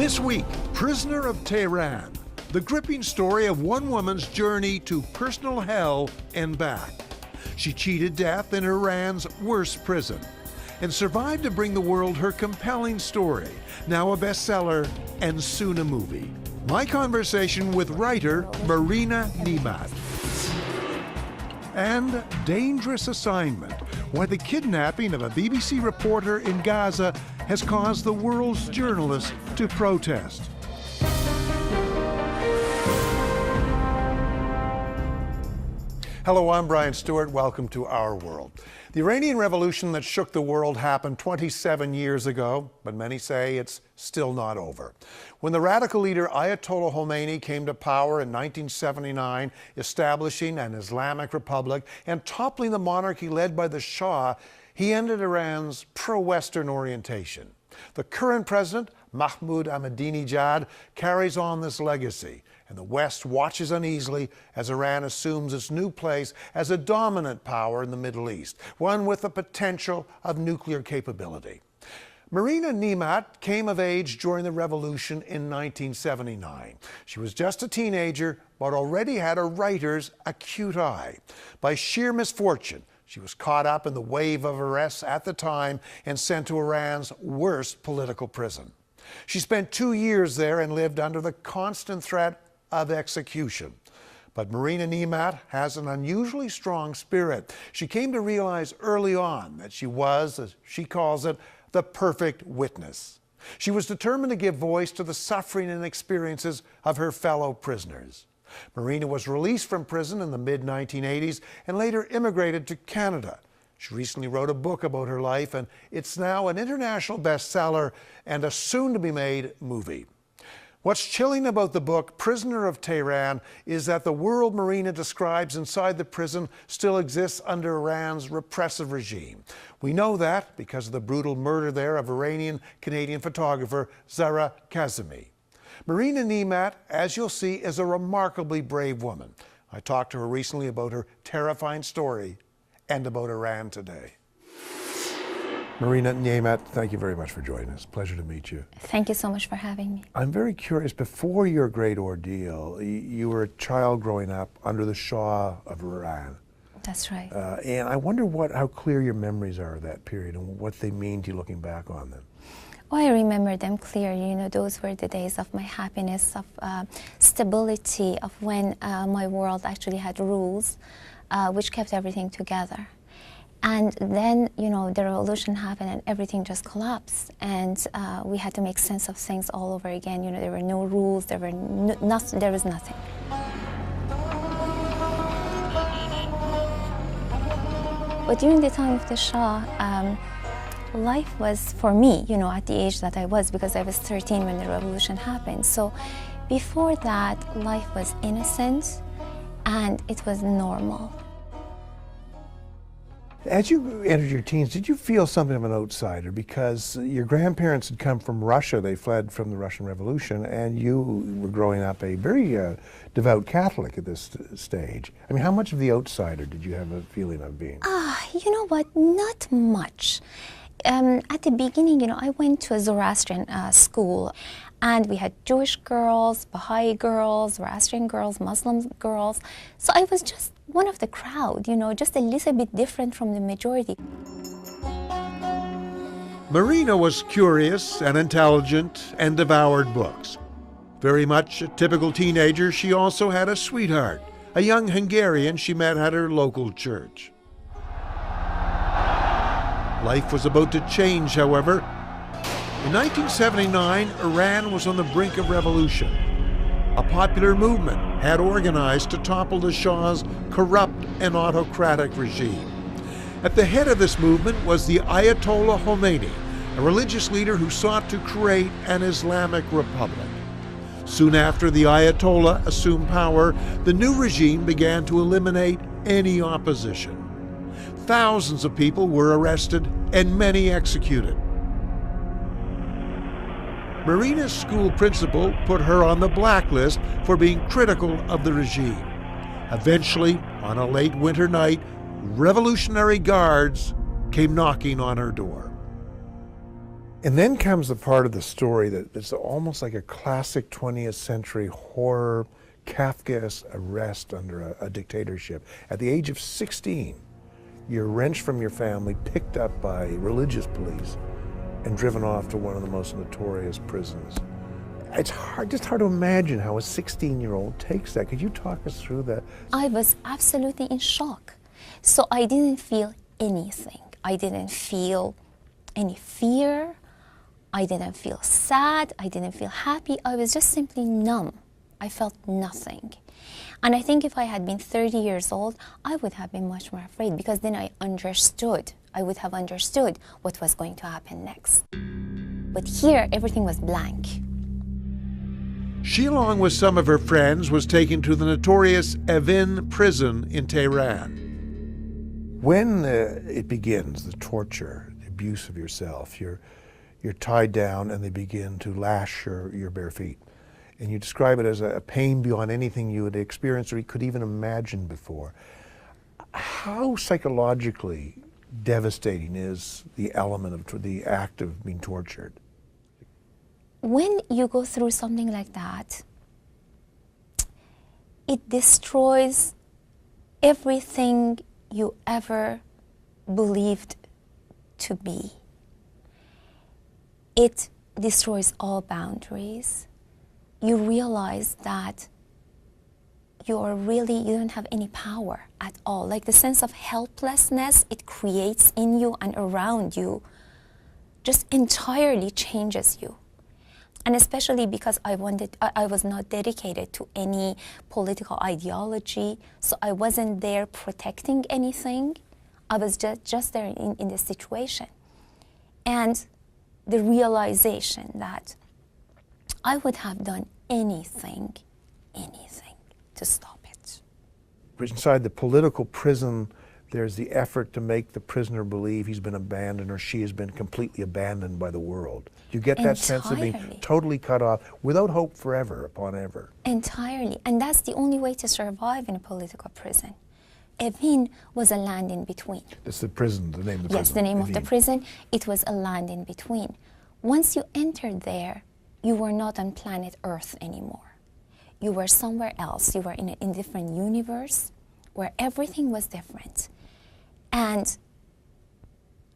This week, Prisoner of Tehran, the gripping story of one woman's journey to personal hell and back. She cheated death in Iran's worst prison and survived to bring the world her compelling story, now a bestseller and soon a movie. My conversation with writer Marina Nemat. And Dangerous Assignment, why the kidnapping of a BBC reporter in Gaza has caused the world's journalists to protest. Hello, I'm Brian Stewart. Welcome to Our World. The Iranian Revolution that shook the world happened 27 years ago, but many say it's still not over. When the radical leader Ayatollah Khomeini came to power in 1979, establishing an Islamic republic and toppling the monarchy led by the Shah, he ended Iran's pro-Western orientation. The current president, Mahmoud Ahmadinejad, carries on this legacy, and the West watches uneasily as Iran assumes its new place as a dominant power in the Middle East, one with the potential of nuclear capability. Marina Nemat came of age during the revolution in 1979. She was just a teenager, but already had a writer's acute eye. By sheer misfortune, she was caught up in the wave of arrests at the time and sent to Iran's worst political prison. She spent 2 years there and lived under the constant threat of execution. But Marina Nemat has an unusually strong spirit. She came to realize early on that she was, as she calls it, the perfect witness. She was determined to give voice to the suffering and experiences of her fellow prisoners. Marina was released from prison in the mid-1980s and later immigrated to Canada. She recently wrote a book about her life, and it's now an international bestseller and a soon-to-be-made movie. What's chilling about the book, Prisoner of Tehran, is that the world Marina describes inside the prison still exists under Iran's repressive regime. We know that because of the brutal murder there of Iranian-Canadian photographer Zahra Kazemi. Marina Nemat, as you'll see, is a remarkably brave woman. I talked to her recently about her terrifying story and about Iran today. Marina Nemat, thank you very much for joining us. Pleasure to meet you. Thank you so much for having me. I'm very curious, before your great ordeal, you were a child growing up under the Shah of Iran. That's right. And I wonder how clear your memories are of that period and what they mean to you looking back on them. Oh, I remember them clearly. You know, those were the days of my happiness, of stability, of when my world actually had rules, which kept everything together. And then, you know, the revolution happened and everything just collapsed. And we had to make sense of things all over again. You know, there were no rules, there was nothing. But during the time of the Shah, life was, for me, you know, at the age that I was, because I was 13 when the revolution happened. So before that, life was innocent and it was normal. As you entered your teens, did you feel something of an outsider? Because your grandparents had come from Russia, they fled from the Russian Revolution, and you were growing up a very devout Catholic at this stage. I mean, how much of the outsider did you have a feeling of being? You know what, not much. At the beginning, you know, I went to a Zoroastrian school, and we had Jewish girls, Baha'i girls, Zoroastrian girls, Muslim girls. So I was just one of the crowd, you know, just a little bit different from the majority. Marina was curious and intelligent and devoured books. Very much a typical teenager, she also had a sweetheart, a young Hungarian she met at her local church. Life was about to change, however. In 1979, Iran was on the brink of revolution. A popular movement had organized to topple the Shah's corrupt and autocratic regime. At the head of this movement was the Ayatollah Khomeini, a religious leader who sought to create an Islamic republic. Soon after the Ayatollah assumed power, the new regime began to eliminate any opposition. Thousands of people were arrested and many executed. Marina's school principal put her on the blacklist for being critical of the regime. Eventually, on a late winter night, Revolutionary Guards came knocking on her door. And then comes the part of the story that it's almost like a classic 20th century horror, Kafkaesque arrest under a dictatorship. At the age of 16, you're wrenched from your family, picked up by religious police, and driven off to one of the most notorious prisons. It's just hard to imagine how a 16-year-old takes that. Could you talk us through that? I was absolutely in shock. So I didn't feel anything. I didn't feel any fear. I didn't feel sad. I didn't feel happy. I was just simply numb. I felt nothing. And I think if I had been 30 years old, I would have been much more afraid, because then I understood. I would have understood what was going to happen next. But here, everything was blank. She, along with some of her friends, was taken to the notorious Evin prison in Tehran. When it begins, the torture, the abuse of yourself, you're tied down and they begin to lash your bare feet. And you describe it as a pain beyond anything you had experienced or you could even imagine before. How psychologically devastating is the element of the act of being tortured? When you go through something like that, it destroys everything you ever believed to be. It destroys all boundaries. You realize that you don't have any power at all. Like the sense of helplessness it creates in you and around you just entirely changes you. And especially because I was not dedicated to any political ideology, so I wasn't there protecting anything. I was just there in the situation. And the realization that I would have done anything to stop it. Inside the political prison, there's the effort to make the prisoner believe he's been abandoned or she has been completely abandoned by the world. You get that sense of being totally cut off, without hope forever upon ever. Entirely. And that's the only way to survive in a political prison. Evin was a land in between. That's the prison, the name of the prison. Yes, the name of the prison. It was a land in between. Once you entered there, you were not on planet Earth anymore. You were somewhere else. You were in a different universe where everything was different. And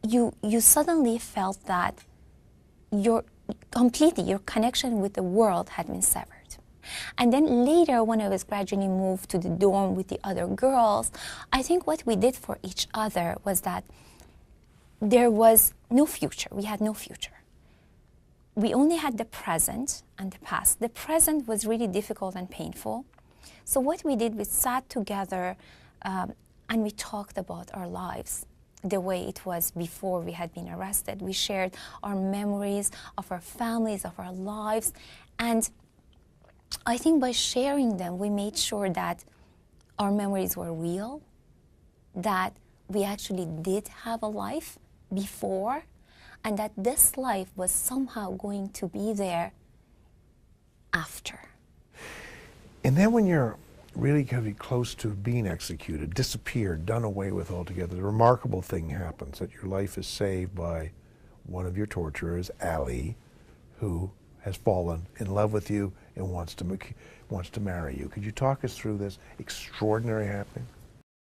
you suddenly felt that your connection with the world had been severed. And then later, when I was gradually moved to the dorm with the other girls, I think what we did for each other was that there was no future. We had no future. We only had the present and the past. The present was really difficult and painful. So what we did, we sat together and we talked about our lives the way it was before we had been arrested. We shared our memories of our families, of our lives. And I think by sharing them, we made sure that our memories were real, that we actually did have a life before, and that this life was somehow going to be there after. And then when you're really going to be close to being executed, disappeared, done away with altogether, the remarkable thing happens that your life is saved by one of your torturers, Ali, who has fallen in love with you and wants to marry you. Could you talk us through this extraordinary happening?